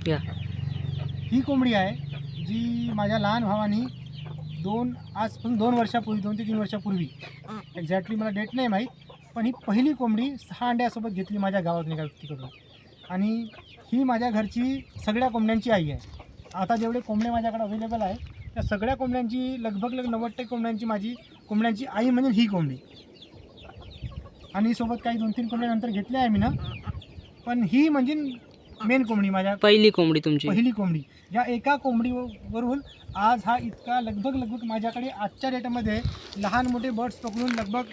या ही कोंबडी आहे जी माझ्या लहान भावानी आजपासून 2 वर्षापूर्वी 2 ते 3 वर्षापूर्वी एक्झॅक्टली मला डेट नाही माहीत, पण ही पहिली कोंबडी 6 अंड्यासोबत घेतली माझ्या गावातून एका व्यक्तीकडून. आणि ही माझ्या घरची सगळ्या कोंबड्यांची आई आहे. आता जेवढे कोंबडे माझ्याकडे अवेलेबल आहे त्या सगळ्या कोंबड्यांची लगभग 90% कोंबड्यांची माझी कोंबड्यांची आई म्हणजे ही कोंबडी. आणि सोबत काही 2-3 कोंबड्या नंतर घेतल्या आहे मी ना, पण ही म्हणजे मेन कोंबडी माझ्या पहिली कोंबडी तुमची. पहिली कोंबडी. या एका कोंबडीवरून आज हा इतका लगभग माझ्याकडे आजच्या डेटमध्ये लहान मोठे बर्ड्स पकडून लगभग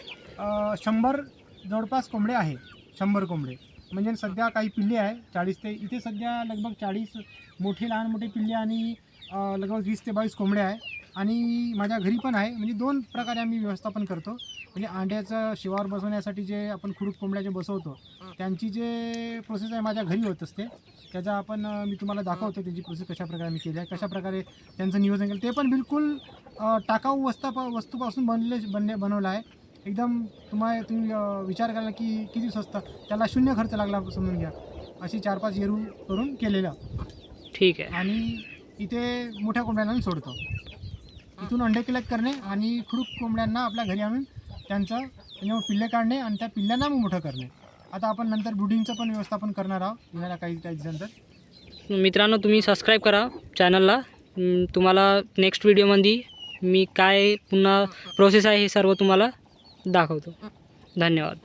100 जवळपास कोंबडे आहे. 100 कोंबडे म्हणजे सध्या काही पिल्ले आहे 40 ते इथे सध्या लगभग 40 मोठे लहान मोठे पिल्ले आणि लगभग 20 ते 22 कोंबडे आहे. आणि माझ्या घरी पण आहे. म्हणजे 2 प्रकारे आम्ही व्यवस्थापन करतो. म्हणजे अंड्याचं शिवार बसवण्यासाठी जे आपण खुडूक कोंबड्या जे बसवतो त्यांची जे प्रोसेस आहे माझ्या घरी होत असते. त्याचा आपण मी तुम्हाला दाखवतो त्याची प्रोसेस कशाप्रकारे मी केली आहे, कशाप्रकारे त्यांचं नियोजन केलं. ते पण बिलकुल टाकाऊ वस्तूपासून बनवलं आहे. एकदम तुम्ही विचार कराल की किती स्वस्त, त्याला 0 खर्च लागला समजून घ्या. अशी 4-5 येरू करून केलेलं. ठीक आहे. आणि इथे मोठ्या कोंबड्यांना सोडतो. इथून अंडे कलेक्ट करणे आणि खुडूक कोंबड्यांना आपल्या घरी आणून त्याच्यावर पिल्ले काढणे आणि त्या पिल्ल्यांना मग मोठं करणे. आता आपण नंतर ब्रुडिंगचं पण व्यवस्थापन करणार आहोत येणाऱ्या काही दिवसानंतर. मित्रांनो, तुम्ही सबस्क्राईब करा चॅनलला. तुम्हाला नेक्स्ट व्हिडिओमध्ये मी काय पुन्हा प्रोसेस आहे हे सर्व तुम्हाला दाखवतो. धन्यवाद.